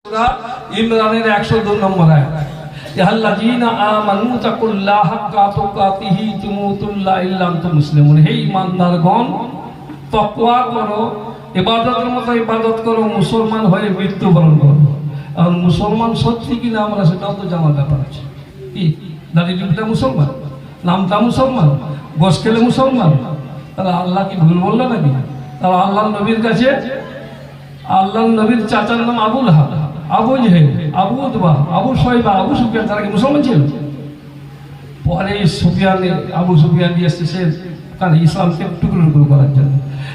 সূরা ইমরানের 102 নম্বর আয়াত, ইয়াল্লাযীনা আমানু তাকুল্লাহা হাক্কা তুকাতিহি তুমুতুল্লা ইল্লা আনতুম মুসলিমুন। হে ঈমানদারগণ, তাকওয়া করো, ইবাদতের মতো ইবাদত করো, মুসলমান হয়ে মৃত্যুবরণ করো। আর মুসলমান সত্যি কিনা আমরা সেটাও তো জানার ব্যাপার আছে। কি দাড়ি টুপিটা মুসলমান, নামটা মুসলমান, গোশ খেলে মুসলমান, তাহলে আল্লাহ কি ভুল বললো নাকি? তাহলে আল্লাহ নবীর কাছে, আল্লাহ নবীর চাচার নাম আবু লাহাব, আবু জেহেল, আবু উতবা, আবু শয়বা, আবু সুফিয়ান, তারা কি মুসলমান ছিল? পরে সুফিয়ানে, আবু সুফিয়ান দিয়ে এসছে সে কারণ ইসলামকে টুকরো টুকরো করার জন্য।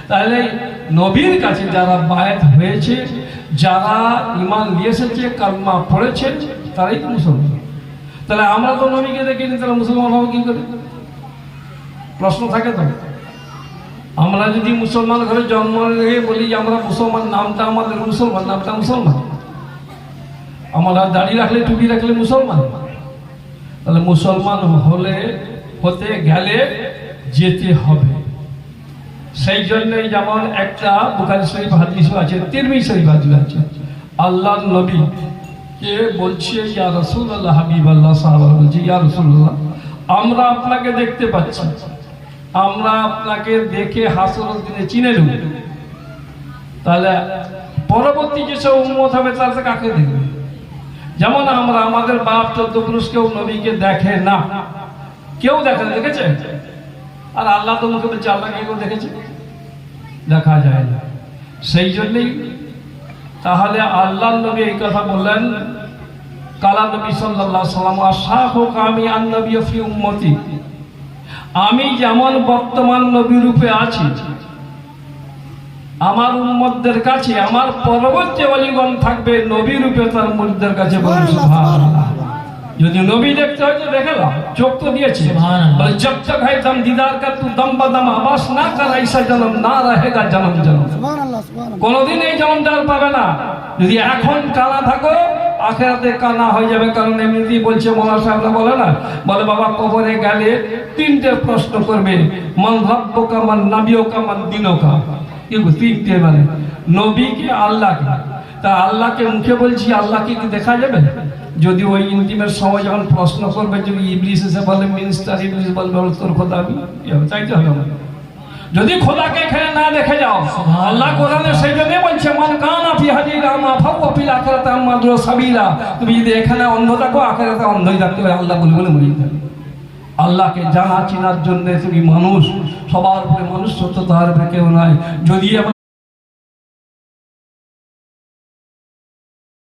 তাহলে নবীর কাছে যারা বায়াত হয়েছে, যারা ঈমান নিয়ে এসেছে, কালমা পড়েছে, তারাই তো মুসলমান। তাহলে আমরা তো নবীকে দেখিনি, তারা মুসলমান হবো কি করে? প্রশ্ন থাকে তো। আমরা যদি মুসলমান ঘরে জন্ম নিয়ে বলি যে আমরা মুসলমান, নামটা আমাদের মুসলমান, নামটা মুসলমান, আমরা দাড়ি রাখলে টুপি রাখলে মুসলমান, তাহলে মুসলমান হতে গেলে যেতে হবে। সেই জন্যই যেমন একটা বুখারী শরীফ হাদিস আছে, তিরমিজি শরীফ হাদিস আছে, আল্লাহর নবী কে বলছে ইয়া রাসূলুল্লাহ, হাবিবাল্লাহ, সাহাবারা বলছে ইয়া রাসূলুল্লাহ, আমরা আপনাকে দেখতে পাচ্ছি, আমরা আপনাকে দেখে হাসরের দিনে চিনে নেব, তাহলে পরবর্তী যেসব উম্মত হবে তারা কাকে দেখবে? যেমন আমরা, আমাদের বাপ চৌদ্দপুরুষ কেউ নবীকে দেখে না, কেউ দেখে না, দেখেছে? আর আল্লাহ তো মুখে বলছে আল্লাহকে কেউ দেখেছে? দেখা যায় না। সেই জন্যই তাহলে আল্লাহ নবী এই কথা বললেন, কালা নবী সাল্লাল্লাহু আলাইহি ওয়াসাল্লাম, আশাফুকা আমি আন-নবী ফি উম্মতি, আমি যেমন বর্তমান নবী রূপে আছি আমার উম্মতদের কাছে, আমার পরবর্তী ওলিগণ থাকবে নবী রূপে তার মুরিদদের কাছে। বলুন সুবহানাল্লাহ। যদি নবী দেখতে হয় তো দেখে নাও, চোখ তো দিয়েছে। বলে জব তক है दम दीदार का तू दम बदम आवाज ना कर, ऐसा जन्म ना रहेगा जन्म जन्म। সুবহানাল্লাহ, সুবহানাল্লাহ। কোনদিন এই জন্মটা পাবে না। যদি এখন কানা থাকো, আখিরাতে কানা হয়ে যাবে। কারণ এমনিতেই বলছে, মাওলানা সাহেবরা বলে না, বলে বাবা কবরে গেলে তিনটে প্রশ্ন করবে, মান রাব্বুকা, মান নাবিয়ুকা, মান দীনুকা। কি তিনটে, মানে নবীকে, আল্লাহকে। তা আল্লাহকে মুখে বলছি, আল্লাহকে কি দেখা যাবে? যদি ওই ইন্তিমের সময় যখন প্রশ্ন করবে, যদি ইবলিস এসে বলে, মিনিস্টার ইবলিস বলবে তোর খোদা আমি, চাইতে হবে আমার। যদি খোদাকে এখানে না দেখে যাও, আল্লাহ কোরআনে সেই জন্য বলছে, মান কানা ফি হাদিল আমা ফাওয়া ফিল আখিরাতি আমাদু সাবিলা। তুমি যদি এখানে অন্ধ থাকো, আখিরাতে অন্ধই থাকতে হবে, আল্লাহ বলে বলে মরে যাবে। আল্লাহকে জানা চেনার জন্য তুমি মানুষ, সবার উপরে মানুষ সত্য, তার উপরে কেউ নাই। যদি